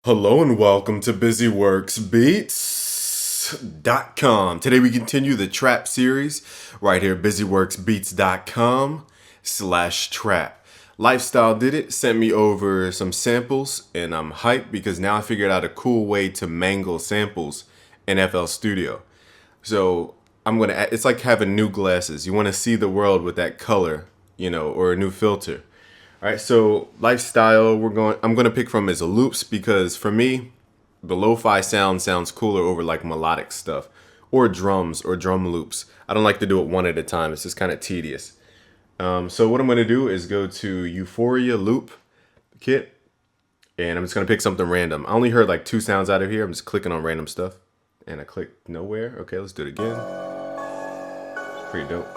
Hello and welcome to BusyWorksBeats.com. Today we continue the trap series right here, BusyWorksBeats.com/trap. Lifestyle did it, sent me over some samples, and I'm hyped because now I figured out a cool way to mangle samples in FL Studio. So it's like having new glasses. You want to see the world with that color, or a new filter. All right, so lifestyle I'm gonna pick from is a loops because for me, the lo-fi sounds cooler over like melodic stuff or drums or drum loops. I don't like to do it one at a time. It's just kind of tedious. So what I'm gonna do is go to Euphoria Loop Kit, and I'm just gonna pick something random. I only heard like 2 sounds out of here. I'm just clicking on random stuff, and I clicked nowhere. Okay, let's do it again. Pretty dope.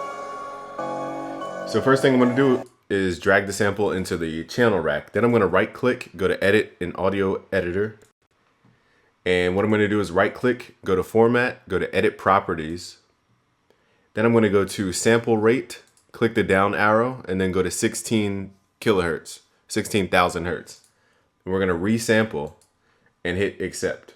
So first thing I'm gonna do is drag the sample into the channel rack. Then I'm going to right click, go to edit in audio editor. And what I'm going to do is right click, go to format, go to edit properties. Then I'm going to go to sample rate, click the down arrow, and then go to 16 kilohertz, 16,000 hertz. And we're going to resample and hit accept.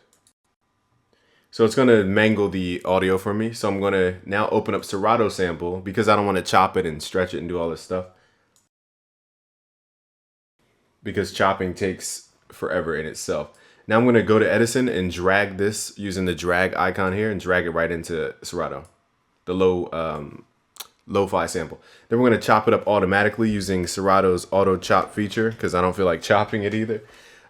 So it's going to mangle the audio for me. So I'm going to now open up Serato sample because I don't want to chop it and stretch it and do all this stuff, because chopping takes forever in itself. Now I'm going to go to Edison and drag this using the drag icon here and drag it right into Serato, the lo-fi sample. Then we're going to chop it up automatically using Serato's auto chop feature because I don't feel like chopping it either.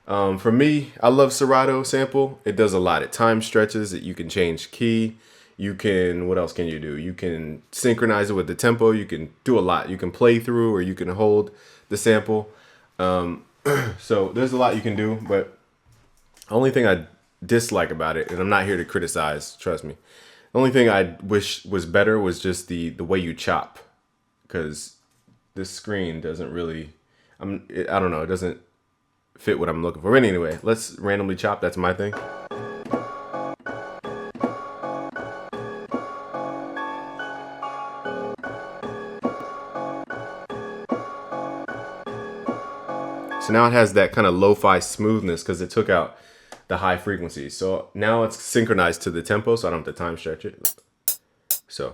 For me, I love Serato sample. It does a lot. It time stretches it. You can change key. What else can you do? You can synchronize it with the tempo. You can do a lot. You can play through or you can hold the sample. So there's a lot you can do, but the only thing I dislike about it, and I'm not here to criticize, trust me. The only thing I wish was better was just the way you chop, because this screen doesn't really, I don't know, it doesn't fit what I'm looking for. But anyway, let's randomly chop. That's my thing. So now it has that kind of lo-fi smoothness because it took out the high frequencies. So now it's synchronized to the tempo, so I don't have to time stretch it. So.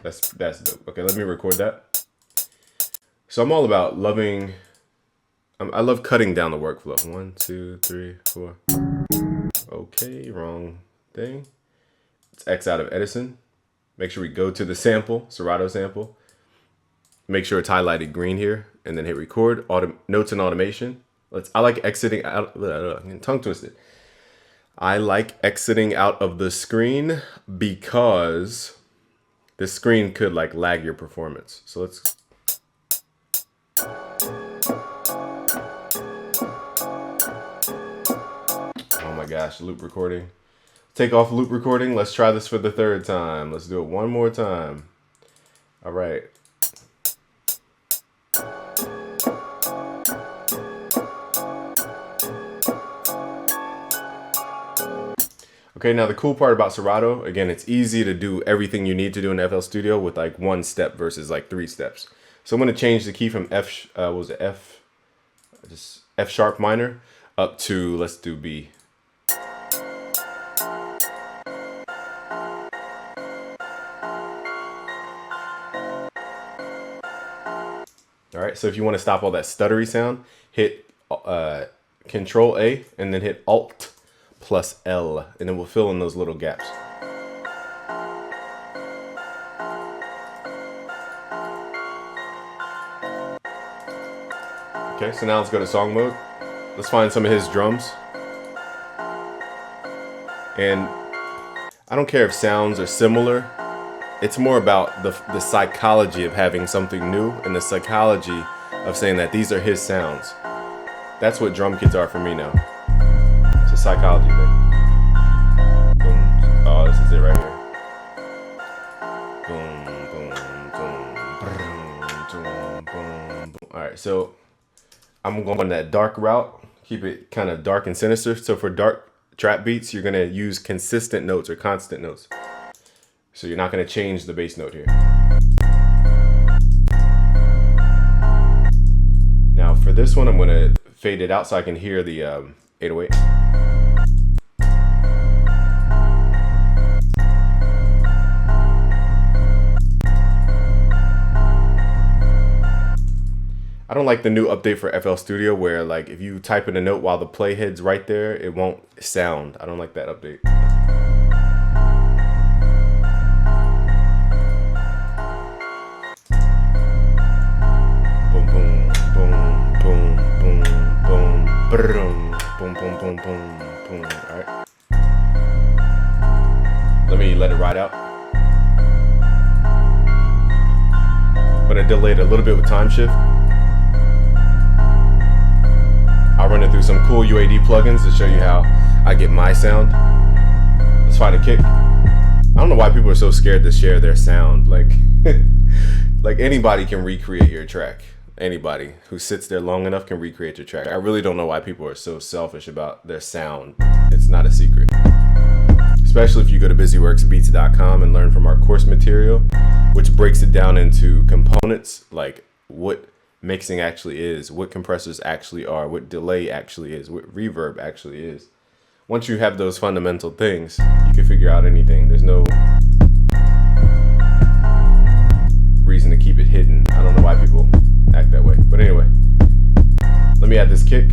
That's dope. Okay, let me record that. So I'm all about loving, I love cutting down the workflow. 1, 2, 3, 4. Okay, wrong thing. Let's X out of Edison. Make sure we go to the sample, Serato sample. Make sure it's highlighted green here, and then hit record. Notes and automation. I like exiting out. Tongue twisted. I like exiting out of the screen because this screen could like lag your performance. So let's. Oh my gosh, loop recording. Take off loop recording. Let's try this for the 3rd time. Let's do it one more time. All right. Okay, now the cool part about Serato, again, it's easy to do everything you need to do in FL Studio with like 1 step versus like 3 steps. So I'm going to change the key from F sharp minor up to, let's do B. All right, so if you want to stop all that stuttery sound, hit Control A and then hit Alt plus L, and it will fill in those little gaps. Okay, so now let's go to song mode. Let's find some of his drums. And I don't care if sounds are similar. It's more about the psychology of having something new and the psychology of saying that these are his sounds. That's what drum kits are for me now. It's a psychology thing. Boom. Oh, this is it right here. Boom, boom, boom, boom, boom, boom. All right, so I'm going that dark route. Keep it kind of dark and sinister. So for dark trap beats, you're gonna use consistent notes or constant notes. So you're not going to change the bass note here. this one, I'm gonna fade it out so I can hear the 808. I don't like the new update for FL Studio where like if you type in a note while the playhead's right there, it won't sound. I don't like that update. Boom, boom, boom, boom, boom, boom, boom, boom, boom, boom, boom, boom. All right. Let me let it ride out. I'm gonna delay it a little bit with time shift. I'll run it through some cool UAD plugins to show you how I get my sound. Let's find a kick. I don't know why people are so scared to share their sound. Like, like anybody can recreate your track. Anybody who sits there long enough can recreate your track. I really don't know why people are so selfish about their sound. It's not a secret. Especially if you go to busyworksbeats.com and learn from our course material, which breaks it down into components like what mixing actually is, what compressors actually are, what delay actually is, what reverb actually is. Once you have those fundamental things, you can figure out anything. There's no reason to keep it hidden. I don't know why people act that way. But anyway, let me add this kick.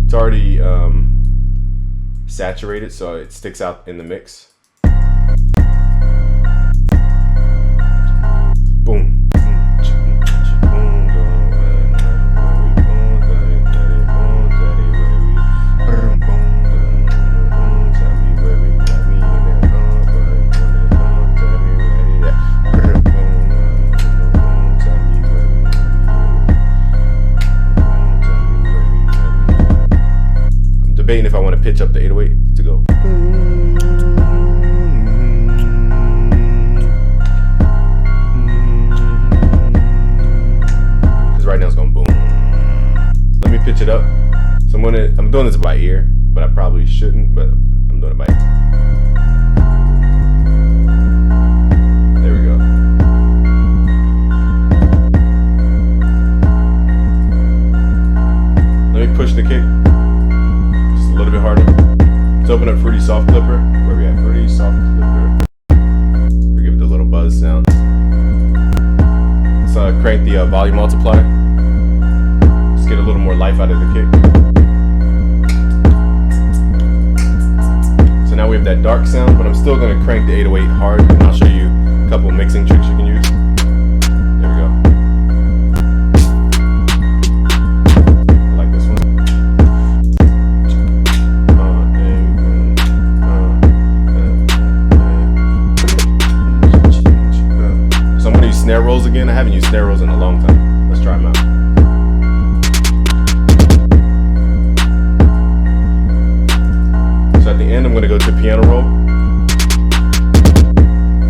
It's already saturated, so it sticks out in the mix. Boom. Debating if I want to pitch up the 808 to go. Because right now it's going boom. Let me pitch it up. So I'm doing this by ear, but I probably shouldn't, but I'm doing it by ear. There we go. Let me push the kick. A little bit harder. Let's open up Fruity Soft Clipper. Where we at? Fruity Soft Clipper. We give it the little buzz sound. Let's crank the volume multiplier. Let's get a little more life out of the kick. So now we have that dark sound, but I'm still going to crank the 808 hard, and I'll show you a couple mixing tricks you can use. There we go. Snare rolls again. I haven't used snare rolls in a long time. Let's try them out. So at the end, I'm going to go to piano roll.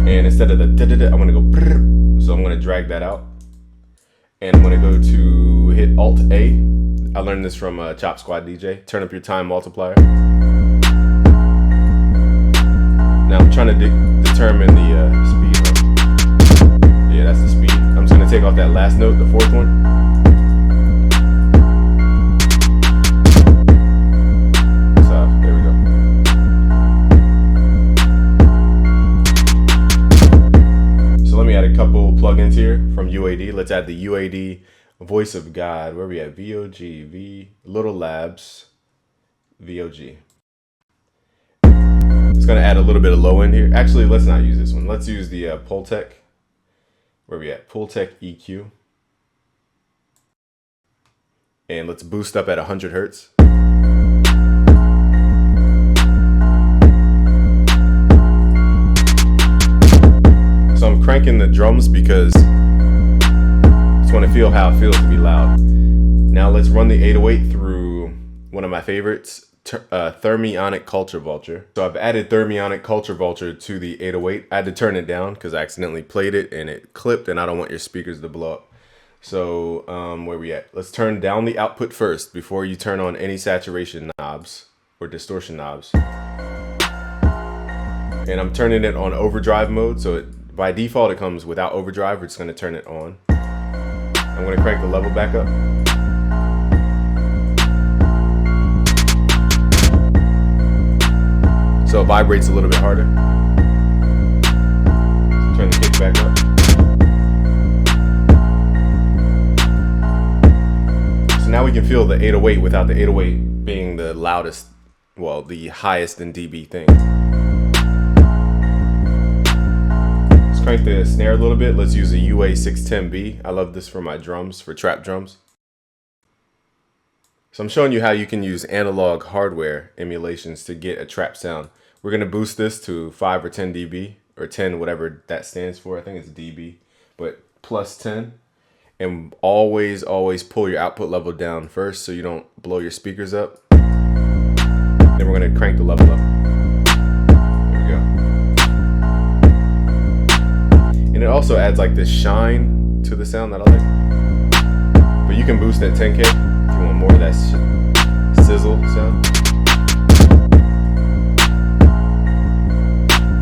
And instead of the da-da-da, I'm going to go brrr. So I'm going to drag that out. And I'm going to go to hit Alt-A. I learned this from Chop Squad DJ. Turn up your time multiplier. Now I'm trying to determine the speed. Yeah, that's the speed. I'm just going to take off that last note, the fourth one. So, there we go. So let me add a couple plugins here from UAD. Let's add the UAD Voice of God. Where are we at? VOG, Little Labs, VOG. It's going to add a little bit of low end here. Actually, let's not use this one. Let's use the Pultec. Where are we at? Pultec EQ. And let's boost up at 100 hertz. So I'm cranking the drums because I just want to feel how it feels to be loud. Now let's run the 808 through one of my favorites, Thermionic Culture Vulture. So I've added Thermionic Culture Vulture to the 808. I had to turn it down because I accidentally played it and it clipped, and I don't want your speakers to blow up. So where we at? Let's turn down the output first before you turn on any saturation knobs or distortion knobs. And I'm turning it on overdrive mode, so by default it comes without overdrive. We're just going to turn it on. I'm going to crank the level back up. So it vibrates a little bit harder. Turn the kick back up. So now we can feel the 808 without the 808 being the loudest, well, the highest in dB thing. Let's crank the snare a little bit. Let's use a UA610B. I love this for my drums, for trap drums. So I'm showing you how you can use analog hardware emulations to get a trap sound. We're going to boost this to 5 or 10 dB, or 10, whatever that stands for. I think it's dB, but plus 10. And always pull your output level down first so you don't blow your speakers up. Then we're going to crank the level up. There we go. And it also adds like this shine to the sound that I like. But you can boost at 10K if you want more of that sizzle sound.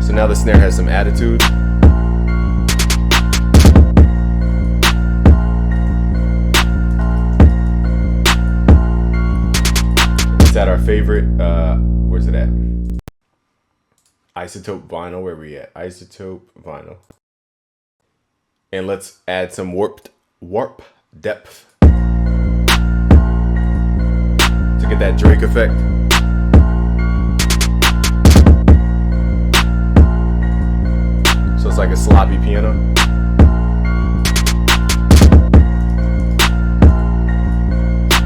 So now the snare has some attitude. It's at our favorite, where's it at? Isotope vinyl, where we at? Isotope vinyl. And let's add some warp depth to get that Drake effect. So it's like a sloppy piano.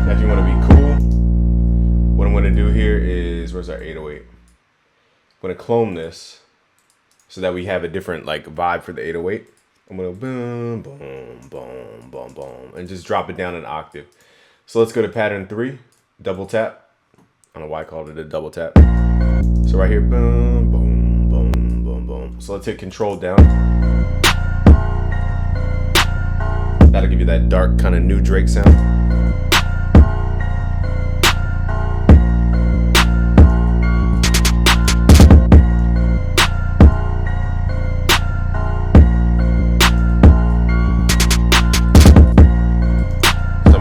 Now if you want to be cool, what I'm going to do here is, where's our 808? I'm going to clone this so that we have a different like vibe for the 808. I'm going to boom, boom, boom, boom, boom, and just drop it down an octave. So let's go to pattern 3, double tap. I don't know why I called it a double tap. So right here, boom, boom, boom, boom, boom. So let's hit control down. That'll give you that dark kind of new Drake sound.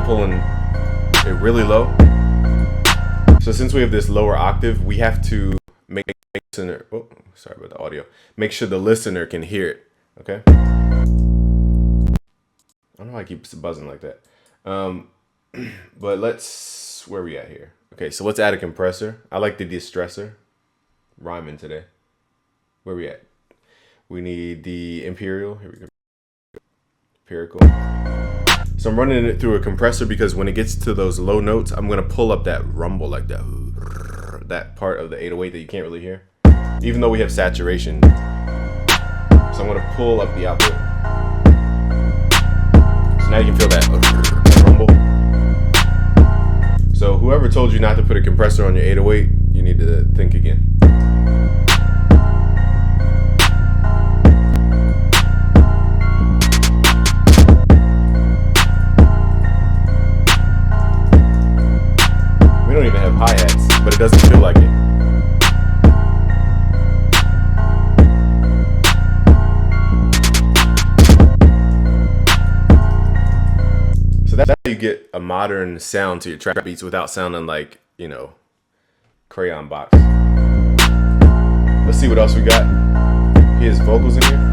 Pulling it really low. So since we have this lower octave, we have to make the listener, oh, sorry about the audio. Make sure the listener can hear it, okay? I don't know why I keep buzzing like that. But let's, where are we at here? Okay, so let's add a compressor. I like the distressor. Rhyming today. Where are we at? We need the Imperial. Here we go. Empirical. So I'm running it through a compressor because when it gets to those low notes, I'm going to pull up that rumble, like that part of the 808 that you can't really hear, even though we have saturation. So I'm going to pull up the output. So now you can feel that rumble. So whoever told you not to put a compressor on your 808, you need to think again. We don't even have hi-hats, but it doesn't feel like it. So that's how you get a modern sound to your trap beats without sounding like, you know, crayon box. Let's see what else we got. He has vocals in here.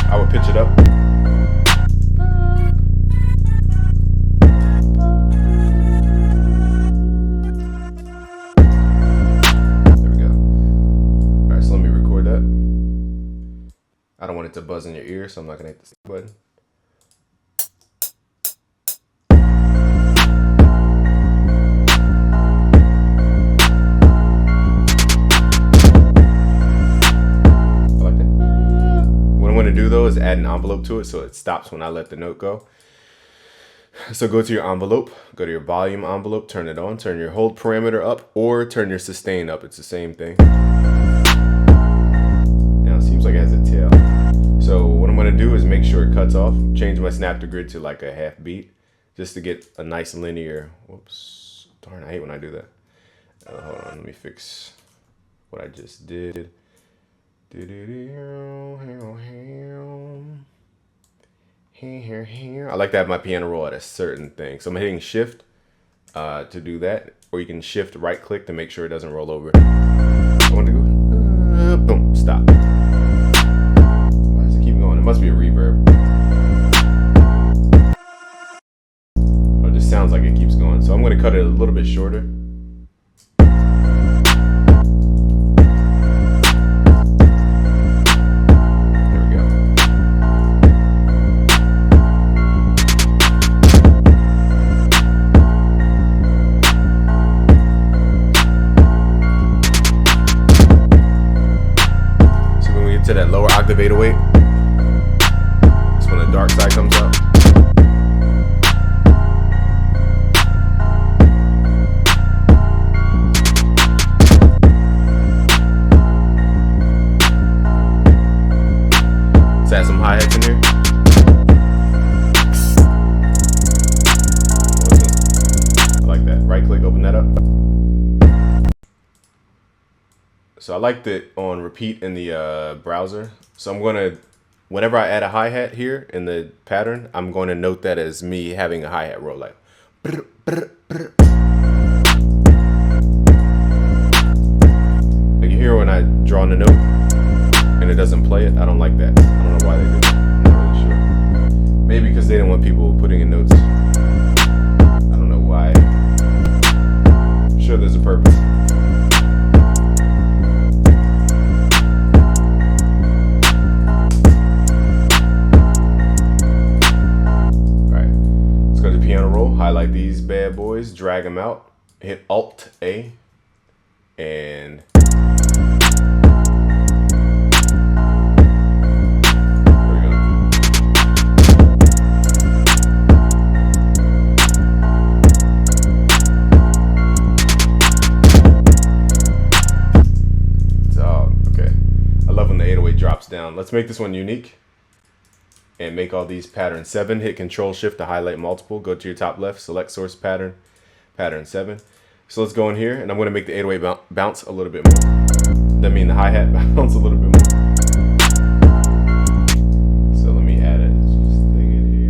I would pitch it up. There we go. All right, so let me record that. I don't want it to buzz in your ear, so I'm not gonna hit the button. Do though is add an envelope to it so it stops when I let the note go. So go to your envelope, go to your volume envelope, turn it on, turn your hold parameter up or turn your sustain up. It's the same thing. Now it seems like it has a tail. So what I'm going to do is make sure it cuts off, change my snap to grid to like a half beat just to get a nice linear. Whoops, darn, I hate when I do that. Hold on, let me fix what I just did. I like to have my piano roll at a certain thing. So I'm hitting shift to do that. Or you can shift right click to make sure it doesn't roll over. I want to go, boom, stop. Why does it keep going? It must be a reverb. Oh, it just sounds like it keeps going. So I'm going to cut it a little bit shorter. To that lower octave 808. That's when the dark side comes out. Let's add some hi-hats in here. I like that. Right click, open that up. So I liked it on repeat in the browser. So I'm going to, whenever I add a hi-hat here in the pattern, I'm going to note that as me having a hi-hat roll, like brr, brr, brr. Like you hear when I draw on the note and it doesn't play it. I don't like that. I don't know why they did that. I'm not really sure. Maybe because they didn't want people putting in notes. I don't know why. I'm sure there's a purpose. Piano roll, highlight these bad boys, drag them out, hit Alt A, and there we go. So, okay. I love when the 808 drops down. Let's make this one unique. And make all these pattern 7. Hit Control Shift to highlight multiple. Go to your top left, select source pattern, pattern 7. So let's go in here, and I'm going to make the 808 bounce a little bit more. That means the hi-hat bounce a little bit more. So let me add it. Just thing in here.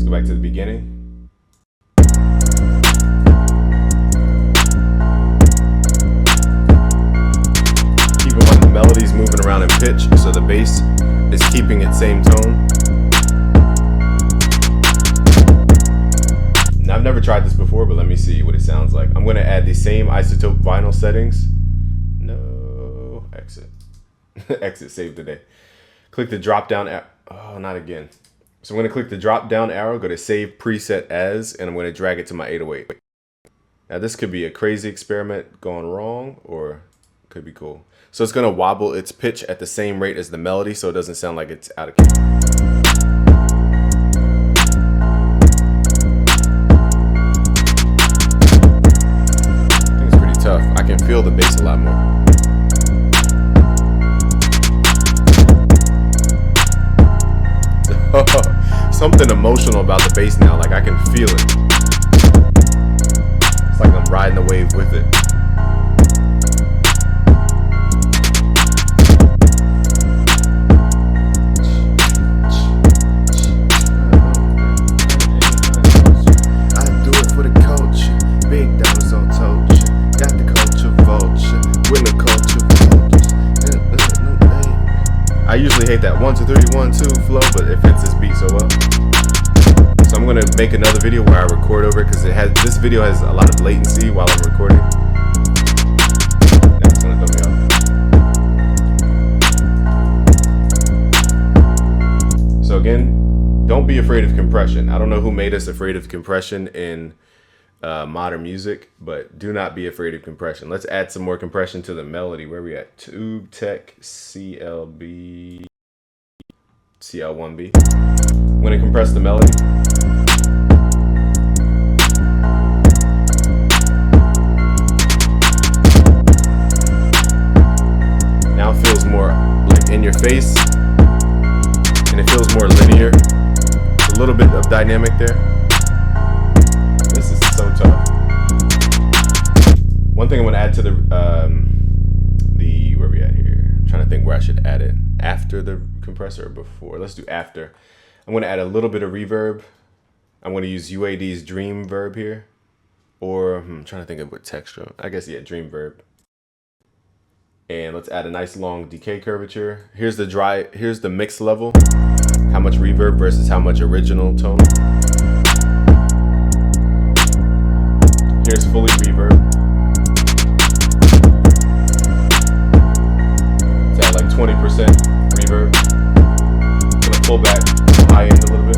Back to the beginning. Keep in mind the melody's moving around in pitch, so the bass is keeping its same tone. Now, I've never tried this before, but let me see what it sounds like. I'm going to add the same isotope vinyl settings. No, exit. Exit, save today. Click the drop down. Oh, not again. So I'm going to click the drop down arrow, go to save preset as, and I'm going to drag it to my 808. Now this could be a crazy experiment gone wrong, or could be cool. So it's going to wobble its pitch at the same rate as the melody, so it doesn't sound like it's out of key. I think it's pretty tough. I can feel the bass a lot more. Something emotional about the bass now, like I can feel it. It's like I'm riding the wave with it. I do it for the culture. Big dollars on culture. Got the culture vulture. Win the culture vultures. I usually hate that 1 2 3 1 2 flow, but it fits this beat so well. So I'm gonna make another video where I record over it because this video has a lot of latency while I'm recording. That's gonna throw me off. So again, don't be afraid of compression. I don't know who made us afraid of compression in modern music, but do not be afraid of compression. Let's add some more compression to the melody. Where are we at? Tube Tech CLB CL1B. I'm going to compress the melody. Now it feels more like in your face, and it feels more linear. A little bit of dynamic there. This is so tough. One thing I want to add to the where are we at here? I'm trying to think where I should add it. After the compressor or before? Let's do after. I'm going to add a little bit of reverb. I'm going to use UAD's Dream Verb here. Or I'm trying to think of what texture. I guess, yeah, Dream Verb. And let's add a nice long decay curvature. Here's the mix level. How much reverb versus how much original tone. Here's fully reverb. It's at like 20% reverb. Gonna pull back the high end a little bit.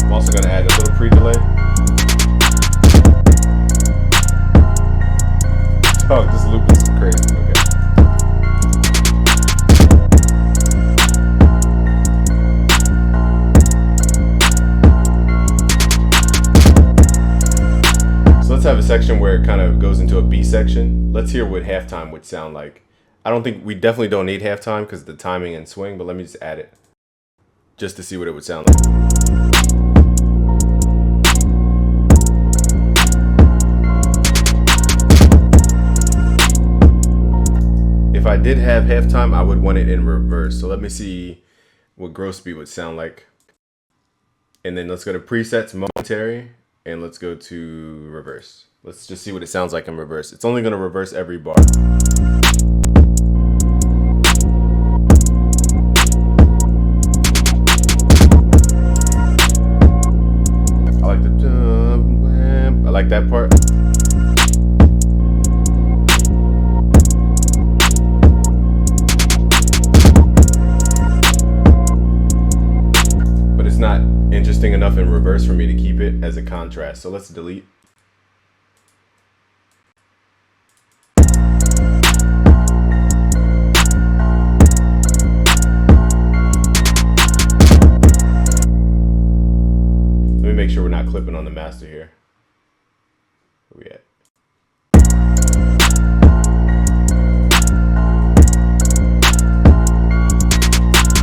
I'm also gonna add a little pre-delay. Oh, this loop is crazy. Okay. So let's have a section where it kind of goes into a B section. Let's hear what halftime would sound like. We definitely don't need halftime because of the timing and swing, but let me just add it just to see what it would sound like. If I did have halftime, I would want it in reverse. So let me see what gross beat would sound like. And then let's go to presets, momentary, and let's go to reverse. Let's just see what it sounds like in reverse. It's only going to reverse every bar. I like that part. Not interesting enough in reverse for me to keep it as a contrast. So let's delete. Let me make sure we're not clipping on the master here. Where we at?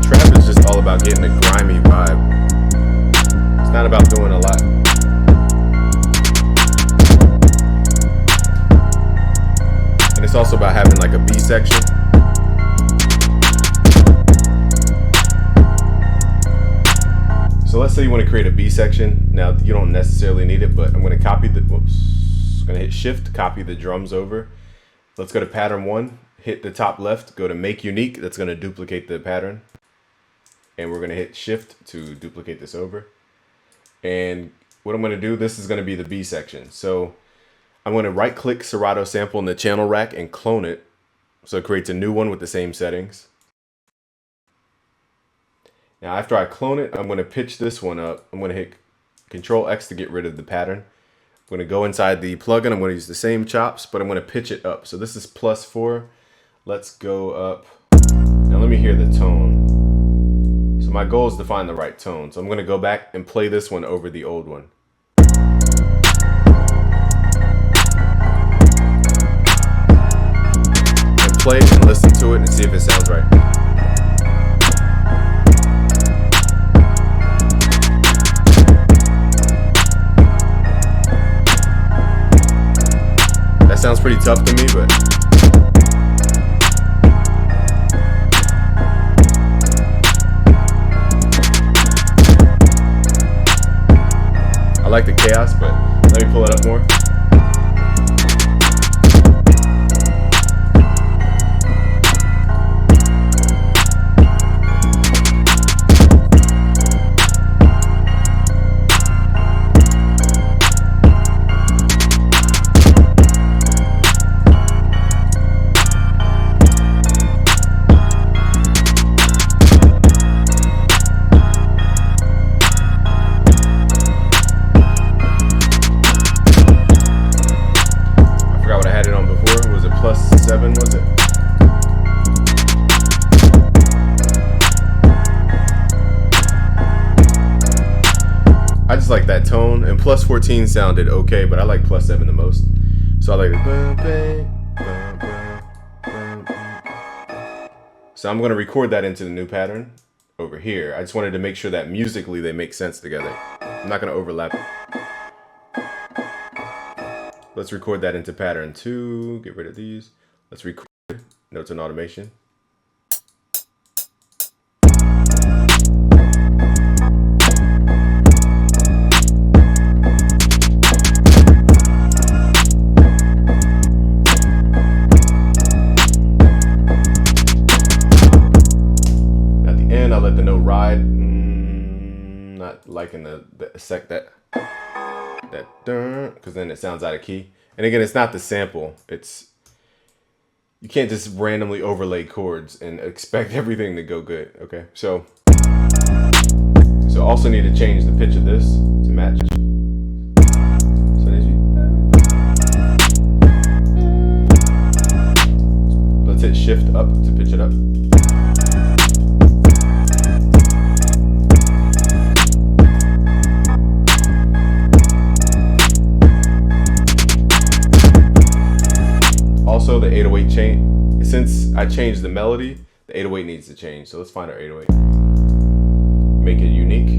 Trap is just all about getting a grimy vibe. It's not about doing a lot. And it's also about having like a B section. So let's say you want to create a B section. Now you don't necessarily need it, but I'm going to copy the, I'm going to hit shift, copy the drums over. Let's go to pattern 1, hit the top left, go to make unique. That's going to duplicate the pattern. And we're going to hit shift to duplicate this over. And what I'm going to do, this is going to be the B section. So I'm going to right click Serato sample in the channel rack and clone it. So it creates a new one with the same settings. Now after I clone it, I'm going to pitch this one up. I'm going to hit Control X to get rid of the pattern. I'm going to go inside the plugin. I'm going to use the same chops, but I'm going to pitch it up. So this is +4. Let's go up. Now let me hear the tone. So my goal is to find the right tone. So I'm going to go back and play this one over the old one. And play it and listen to it and see if it sounds right. That sounds pretty tough to me, but I like the chaos, but let me pull it up more. I just like that tone, and plus 14 sounded okay, but I like plus 7 the most. So I like it. So I'm gonna record that into the new pattern over here. I just wanted to make sure that musically they make sense together. I'm not gonna overlap it. Let's record that into pattern 2. Get rid of these. Let's record notes and automation. Not liking the sec that because then it sounds out of key. And again, it's not the sample. It's you can't just randomly overlay chords and expect everything to go good. Okay, so also need to change the pitch of this to match. So let's hit shift up to pitch it up. Also, the 808 change. Since I changed the melody, the 808 needs to change. So let's find our 808. Make it unique.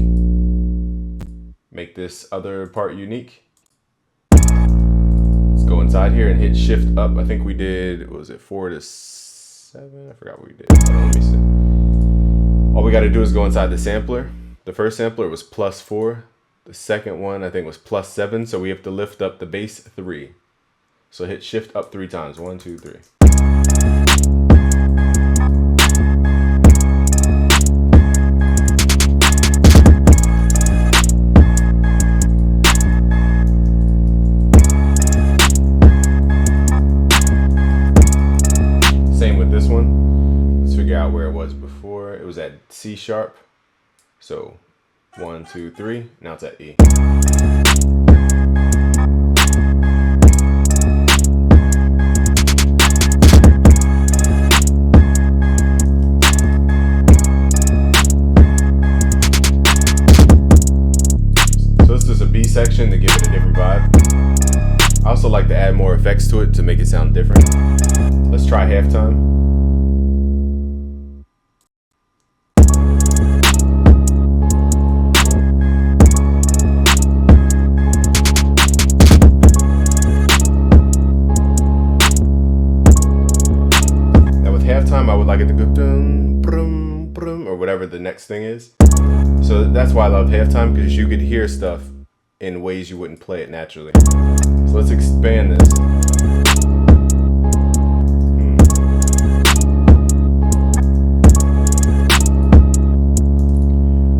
Make this other part unique. Let's go inside here and hit shift up. I think we did, what was it, 4 to 7? I forgot what we did. Let me see. All we got to do is go inside the sampler. The first sampler was plus 4. The second one, I think, was plus 7. So we have to lift up the bass 3. So hit shift up 3 times. 1, 2, 3. Same with this one. Let's figure out where it was before. It was at C sharp. So 1, 2, 3. Now it's at E. Section to give it a different vibe. I also like to add more effects to it to make it sound different. Let's try halftime. Now with halftime, I would like it to go dum, brum, brum, or whatever the next thing is. So that's why I love halftime, because you could hear stuff in ways you wouldn't play it naturally. So let's expand this.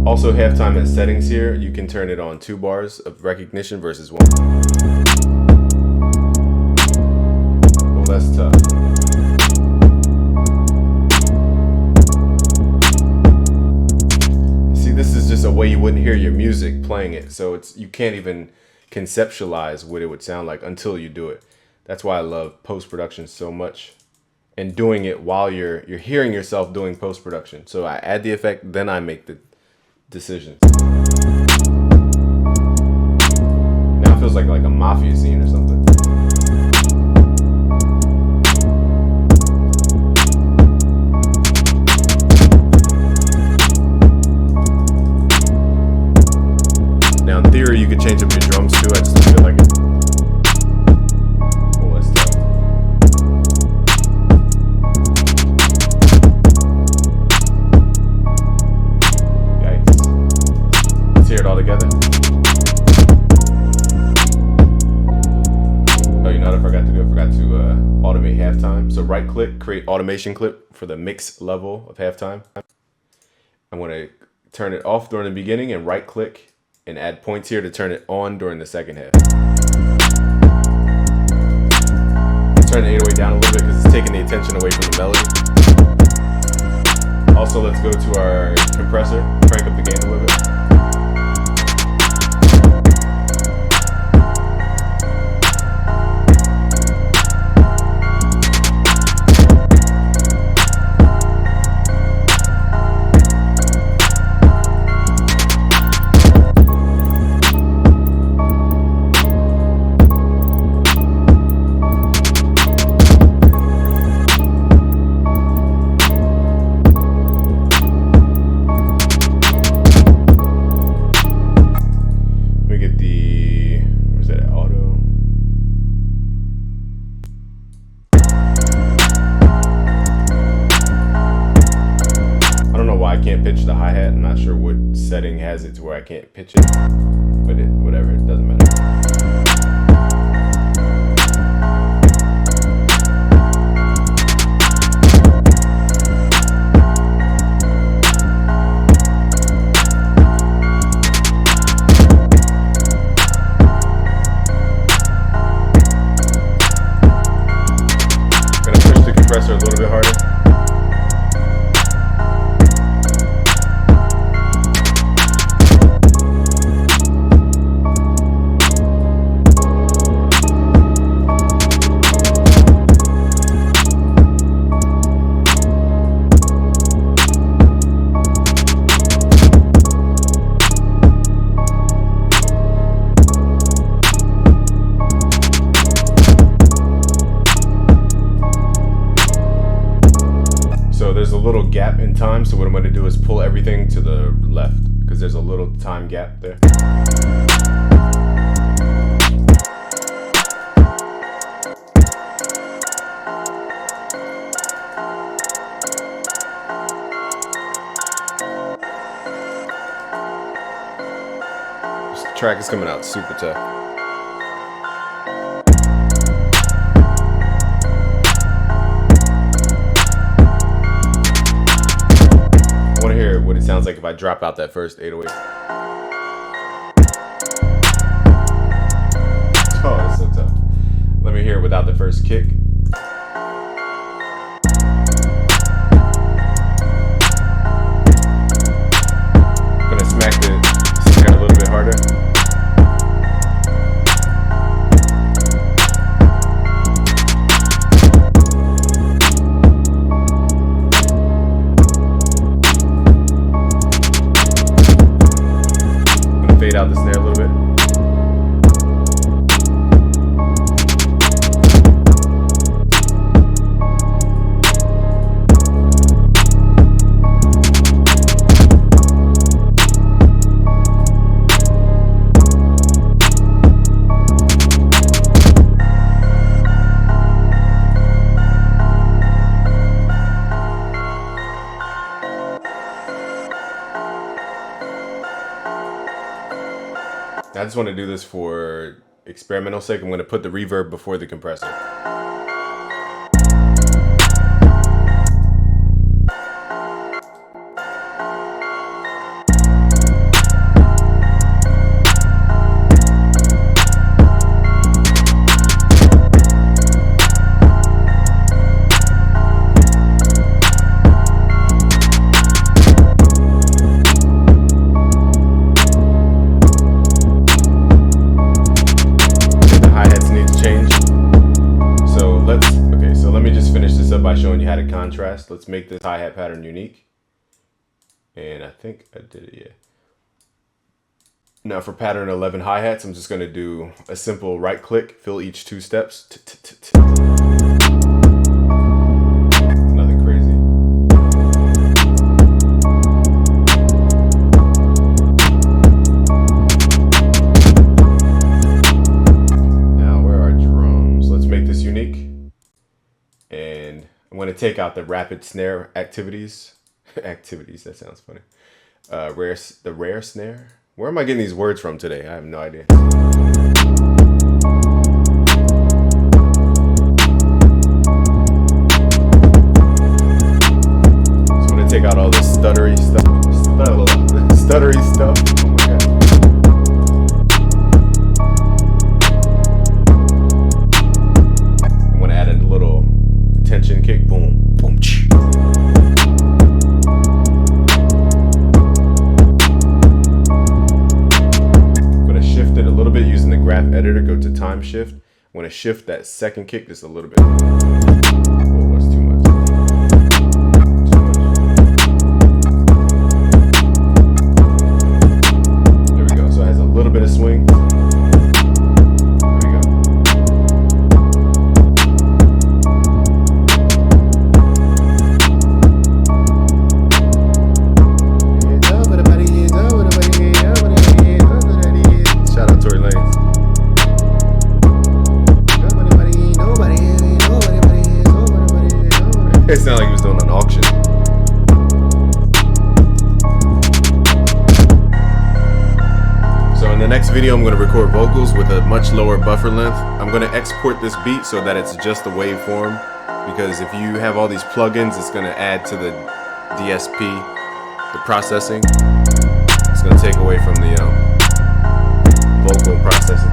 Also, halftime has settings here. You can turn it on 2 bars of recognition versus 1. Oh, that's tough. This is just a way you wouldn't hear your music playing it, so you can't even conceptualize what it would sound like until you do it. That's why I love post-production so much, and doing it while you're hearing yourself doing post-production. So I add the effect, then I make the decisions. Now it feels like a mafia scene or something. Now in theory, you could change up your drums too. I just don't feel like it. Oh, that's tough. Yikes. Let's hear it all together. Oh, you know what I forgot to do? I forgot to automate halftime. So right click, create automation clip for the mix level of halftime. I'm going to turn it off during the beginning and right click and add points here to turn it on during the second half. Turn the 808 down a little bit because it's taking the attention away from the melody. Also, let's go to our compressor, crank up the gain a little bit. get the, where's that, auto? I don't know why I can't pitch the hi-hat. I'm not sure what setting has it to where I can't pitch it, but whatever, it doesn't matter. Compressor a little bit harder. There's a little gap in time, so what I'm going to do is pull everything to the left because there's a little time gap there. This track is coming out super tough. What it sounds like if I drop out that first 808. Oh, it's so tough. Let me hear it without the first kick. I'm gonna smack the snare a little bit harder. Fade out the snare a little bit. I just want to do this for experimental sake. I'm going to put the reverb before the compressor. By showing you how to contrast. Let's make this hi-hat pattern unique. And I think I did it, yeah. Now for pattern 11 hi-hats, I'm just going to do a simple right click, fill each 2 steps. Nothing crazy. Now where are drums? Let's make this unique. And I'm going to take out the rapid snare activities. Activities, that sounds funny. The rare snare. Where am I getting these words from today? I have no idea. So I'm going to take out all this stuttery stuff. Stuttery stuff. Oh my god. I'm going to add a little tension kick, boom, boom, ch. I'm going to shift it a little bit using the graph editor, go to time shift. I'm going to shift that second kick just a little bit. Oh, that's too much. There we go, so it has a little bit of swing. Shout out It sounded like he was doing an auction. So in the next video, I'm going to record vocals with a much lower buffer length. I'm going to export this beat so that it's just a waveform, because if you have all these plugins, it's going to add to the DSP, the processing. It's going to take away from the vocal processing.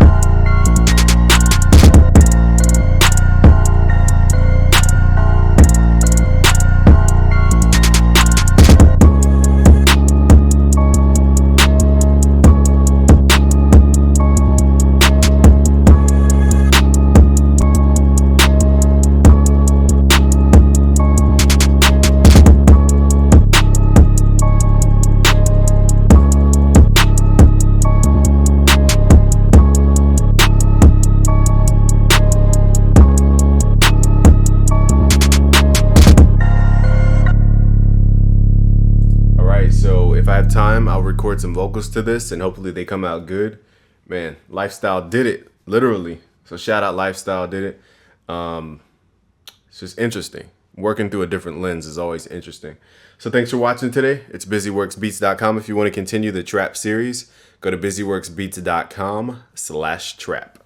So if I have time, I'll record some vocals to this and hopefully they come out good. Man, Lifestyle did it, literally. So shout out Lifestyle did it. It's just interesting. Working through a different lens is always interesting. So thanks for watching today. It's busyworksbeats.com. If you want to continue the trap series, go to busyworksbeats.com/trap.